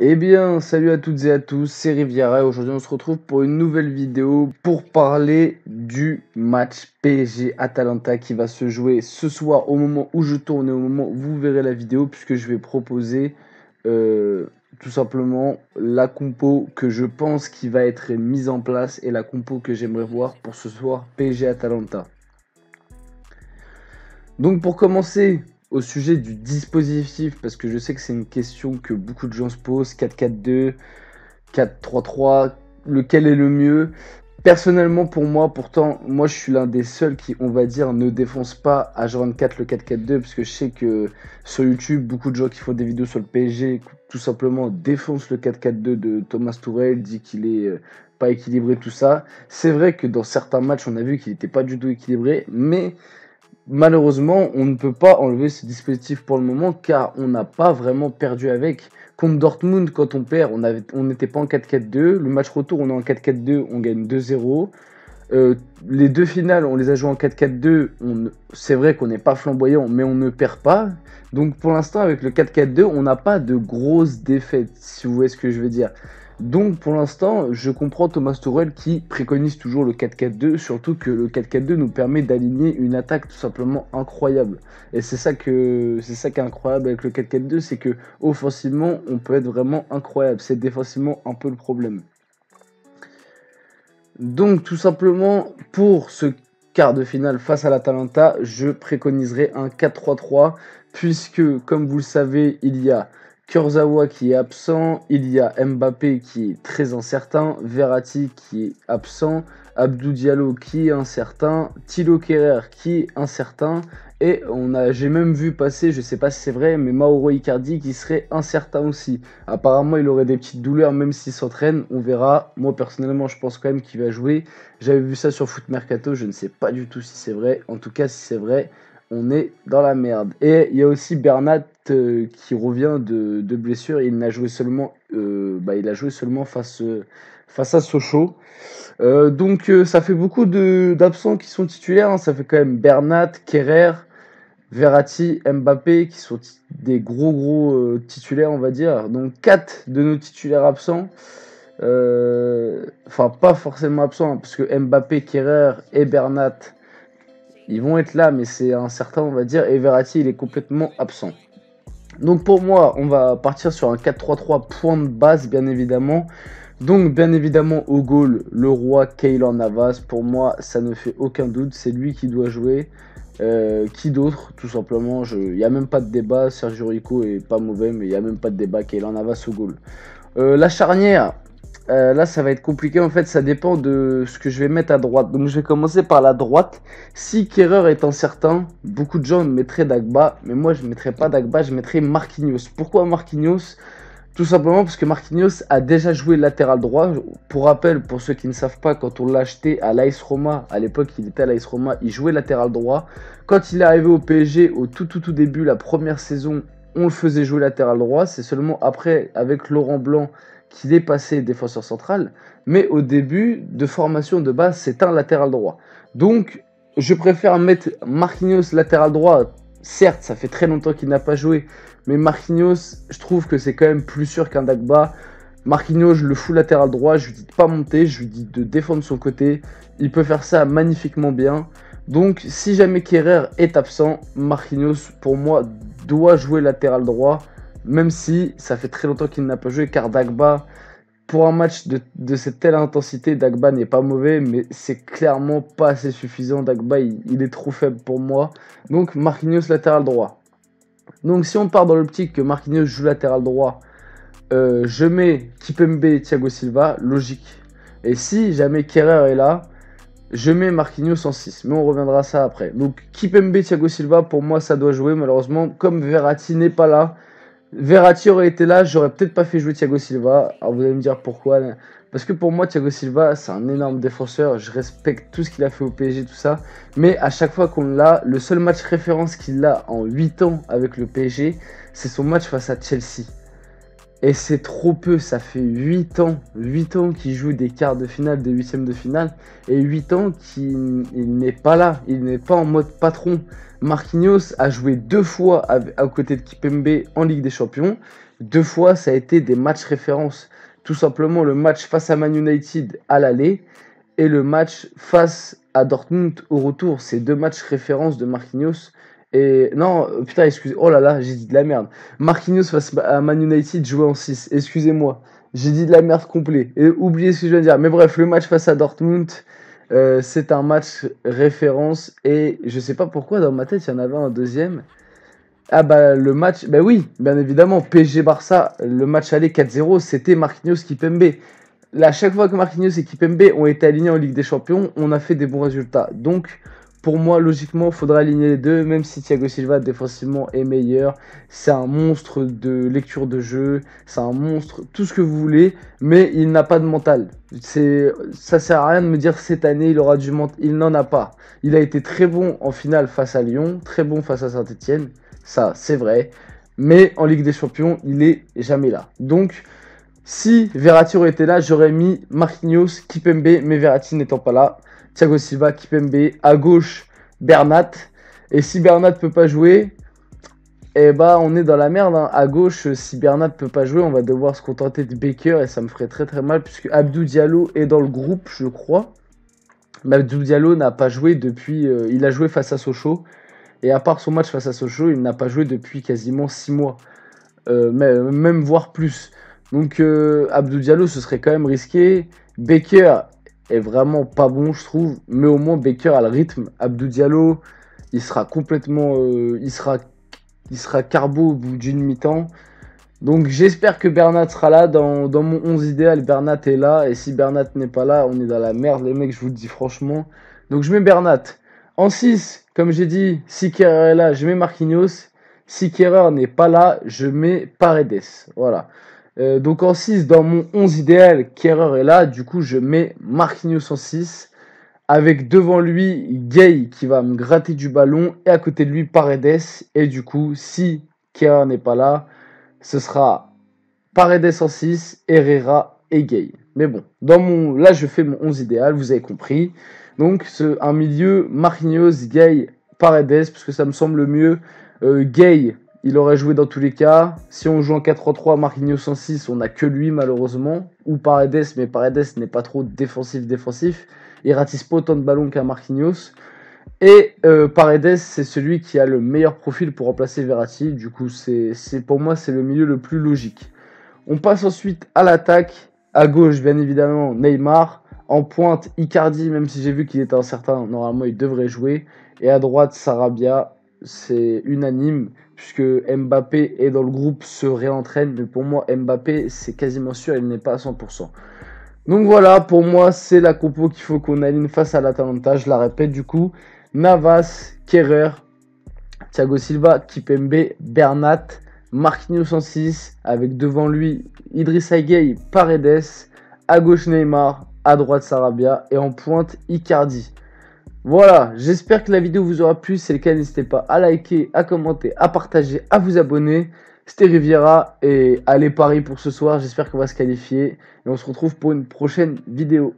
Eh bien, salut à toutes et à tous, c'est Riviera et aujourd'hui on se retrouve pour une nouvelle vidéo pour parler du match PSG-Atalanta qui va se jouer ce soir au moment où je tourne et au moment où vous verrez la vidéo, puisque je vais proposer tout simplement la compo que je pense qui va être mise en place et la compo que j'aimerais voir pour ce soir PSG-Atalanta. Donc pour commencer, au sujet du dispositif, parce que je sais que c'est une question que beaucoup de gens se posent, 4-4-2, 4-3-3, lequel est le mieux? Personnellement, pour moi, pourtant, moi je suis l'un des seuls qui, on va dire, ne défonce pas à H24 le 4-4-2, parce que je sais que sur YouTube, beaucoup de gens qui font des vidéos sur le PSG, tout simplement défoncent le 4-4-2 de Thomas Tuchel, dit qu'il est pas équilibré, tout ça. C'est vrai que dans certains matchs, on a vu qu'il n'était pas du tout équilibré, mais malheureusement, on ne peut pas enlever ce dispositif pour le moment car on n'a pas vraiment perdu avec. Contre Dortmund, quand on perd, on n'était pas en 4-4-2. Le match retour, on est en 4-4-2, on gagne 2-0. Les deux finales, on les a jouées en 4-4-2. C'est vrai qu'on n'est pas flamboyant, mais on ne perd pas. Donc pour l'instant, avec le 4-4-2, on n'a pas de grosses défaites, si vous voyez ce que je veux dire. Donc pour l'instant, je comprends Thomas Tuchel qui préconise toujours le 4-4-2, surtout que le 4-4-2 nous permet d'aligner une attaque tout simplement incroyable. Et c'est ça qui est incroyable avec le 4-4-2, c'est que offensivement, on peut être vraiment incroyable. C'est défensivement un peu le problème. Donc tout simplement, pour ce quart de finale face à l'Atalanta, je préconiserai un 4-3-3, puisque comme vous le savez, il y a Kurzawa qui est absent, il y a Mbappé qui est très incertain, Verratti qui est absent, Abdou Diallo qui est incertain, Thilo Kehrer qui est incertain, et j'ai même vu passer, je sais pas si c'est vrai, mais Mauro Icardi qui serait incertain aussi. Apparemment, il aurait des petites douleurs même s'il s'entraîne, on verra. Moi personnellement, je pense quand même qu'il va jouer. J'avais vu ça sur Foot Mercato, je ne sais pas du tout si c'est vrai. En tout cas, si c'est vrai, on est dans la merde. Et il y a aussi Bernat qui revient de blessure. Il a joué seulement, face à Sochaux. Donc ça fait beaucoup d'absents qui sont titulaires. Hein. Ça fait quand même Bernat, Kehrer, Verratti, Mbappé qui sont des gros titulaires, on va dire. Donc 4 de nos titulaires absents. Enfin, pas forcément absents, hein, parce que Mbappé, Kehrer et Bernat, ils vont être là, mais c'est incertain, on va dire. Et Verratti, il est complètement absent. Donc pour moi, on va partir sur un 4-3-3 point de base, bien évidemment. Donc bien évidemment, au goal, le roi Keylor Navas. Pour moi, ça ne fait aucun doute, c'est lui qui doit jouer. Qui d'autre, tout simplement, il n'y a même pas de débat. Sergio Rico est pas mauvais, mais il n'y a même pas de débat. Keylor Navas au goal. La charnière, là ça va être compliqué, en fait ça dépend de ce que je vais mettre à droite. Donc je vais commencer par la droite. Si Kehrer est incertain, beaucoup de gens mettraient Dagba, mais moi je ne mettrais pas Dagba, je mettrais Marquinhos. Pourquoi Marquinhos? Tout simplement parce que Marquinhos a déjà joué latéral droit. Pour rappel, pour ceux qui ne savent pas, quand on l'a acheté à l'AS Roma, à l'époque il était à l'AS Roma, il jouait latéral droit. Quand il est arrivé au PSG, au tout début, la première saison, on le faisait jouer latéral droit. C'est seulement après, avec Laurent Blanc, qu'il est passé défenseur central. Mais au début de formation de base, c'est un latéral droit. Donc, je préfère mettre Marquinhos latéral droit. Certes, ça fait très longtemps qu'il n'a pas joué, mais Marquinhos, je trouve que c'est quand même plus sûr qu'un Dagba. Marquinhos, je le fous latéral droit, je lui dis de pas monter, je lui dis de défendre son côté. Il peut faire ça magnifiquement bien. Donc, si jamais Kehrer est absent, Marquinhos, pour moi, doit jouer latéral droit, même si ça fait très longtemps qu'il n'a pas joué, car Dagba, pour un match de cette telle intensité, Dagba n'est pas mauvais, mais c'est clairement pas assez suffisant. Dagba, il est trop faible pour moi. Donc, Marquinhos latéral droit. Donc, si on part dans l'optique que Marquinhos joue latéral droit, je mets Kimpembe et Thiago Silva, logique. Et si jamais Kehrer est là, je mets Marquinhos en 6, mais on reviendra à ça après. Donc Kimpembe, Thiago Silva, pour moi ça doit jouer. Malheureusement, comme Verratti n'est pas là, Verratti aurait été là, j'aurais peut-être pas fait jouer Thiago Silva. Alors vous allez me dire pourquoi. Parce que pour moi, Thiago Silva, c'est un énorme défenseur. Je respecte tout ce qu'il a fait au PSG, tout ça. Mais à chaque fois qu'on l'a, le seul match référence qu'il a en 8 ans avec le PSG, c'est son match face à Chelsea. Et c'est trop peu, ça fait 8 ans qu'il joue des quarts de finale, des huitièmes de finale, et 8 ans qu'il n'est pas là, il n'est pas en mode patron. Marquinhos a joué 2 fois à côté de Kimpembe en Ligue des Champions, 2 fois, ça a été des matchs références. Tout simplement, le match face à Man United à l'aller et le match face à Dortmund au retour. C'est 2 matchs références de Marquinhos. Et non, putain, excusez, oh là là, j'ai dit de la merde. Marquinhos face à Man United jouait en 6. Excusez-moi, j'ai dit de la merde complet. Et oubliez ce que je viens de dire. Mais bref, le match face à Dortmund, c'est un match référence. Et je sais pas pourquoi, dans ma tête, il y en avait un deuxième. Ah bah le match, bah oui, bien évidemment, PSG-Barça, le match aller 4-0, c'était Marquinhos Kipembe. Là, chaque fois que Marquinhos et Kipembe ont été alignés en Ligue des Champions, on a fait des bons résultats. Donc, pour moi, logiquement, il faudra aligner les deux, même si Thiago Silva, défensivement, est meilleur. C'est un monstre de lecture de jeu, c'est un monstre, tout ce que vous voulez, mais il n'a pas de mental. Ça sert à rien de me dire cette année, il aura du mental. Il n'en a pas. Il a été très bon en finale face à Lyon, très bon face à Saint-Etienne. Ça, c'est vrai. Mais en Ligue des Champions, il est jamais là. Donc, si Verratti aurait été là, j'aurais mis Marquinhos, Kipembe, mais Verratti n'étant pas là. Thiago Silva, Kipembe, à gauche, Bernat. Et si Bernat peut pas jouer, eh bah, on est dans la merde. Hein. À gauche, si Bernat peut pas jouer, on va devoir se contenter de Baker et ça me ferait très très mal puisque Abdou Diallo est dans le groupe, je crois. Mais Abdou Diallo n'a pas joué depuis. Il a joué face à Sochaux. Et à part son match face à Sochaux, il n'a pas joué depuis quasiment 6 mois. Même voire plus. Donc Abdou Diallo, ce serait quand même risqué. Baker est vraiment pas bon, je trouve. Mais au moins, Baker a le rythme. Abdou Diallo, il sera complètement... il sera carbo au bout d'une mi-temps. Donc j'espère que Bernat sera là. Dans mon 11 idéal, Bernat est là. Et si Bernat n'est pas là, on est dans la merde, les mecs, je vous le dis franchement. Donc je mets Bernat. En 6, comme j'ai dit, si Kerrer est là, je mets Marquinhos. Si Kerrer n'est pas là, je mets Paredes. Voilà. Donc en 6, dans mon 11 idéal, Kerrer est là. Du coup, je mets Marquinhos en 6. Avec devant lui Gay qui va me gratter du ballon. Et à côté de lui, Paredes. Et du coup, si Kerrer n'est pas là, ce sera Paredes en 6, Herrera et Gay. Mais bon, là, je fais mon 11 idéal, vous avez compris. Donc, un milieu, Marquinhos, Gay, Paredes, parce que ça me semble le mieux. Gay, il aurait joué dans tous les cas. Si on joue en 4-3-3, Marquinhos en 6, on n'a que lui, malheureusement. Ou Paredes, mais Paredes n'est pas trop défensif. Il ratisse pas autant de ballons qu'un Marquinhos. Et Paredes, c'est celui qui a le meilleur profil pour remplacer Verratti. Du coup, pour moi, c'est le milieu le plus logique. On passe ensuite à l'attaque. À gauche, bien évidemment, Neymar. En pointe, Icardi, même si j'ai vu qu'il était incertain, normalement il devrait jouer. Et à droite, Sarabia, c'est unanime, puisque Mbappé est dans le groupe, se réentraîne. Mais pour moi, Mbappé, c'est quasiment sûr, il n'est pas à 100%. Donc voilà, pour moi, c'est la compo qu'il faut qu'on aligne face à l'Atalanta. Je la répète du coup. Navas, Kerrer, Thiago Silva, Kipembe, Bernat, Marquinhos en 6, avec devant lui Idrissa Gueye, Paredes, à gauche Neymar, à droite Sarabia et en pointe Icardi. Voilà, j'espère que la vidéo vous aura plu. Si c'est le cas, n'hésitez pas à liker, à commenter, à partager, à vous abonner. C'était Riviera et allez Paris pour ce soir. J'espère qu'on va se qualifier et on se retrouve pour une prochaine vidéo.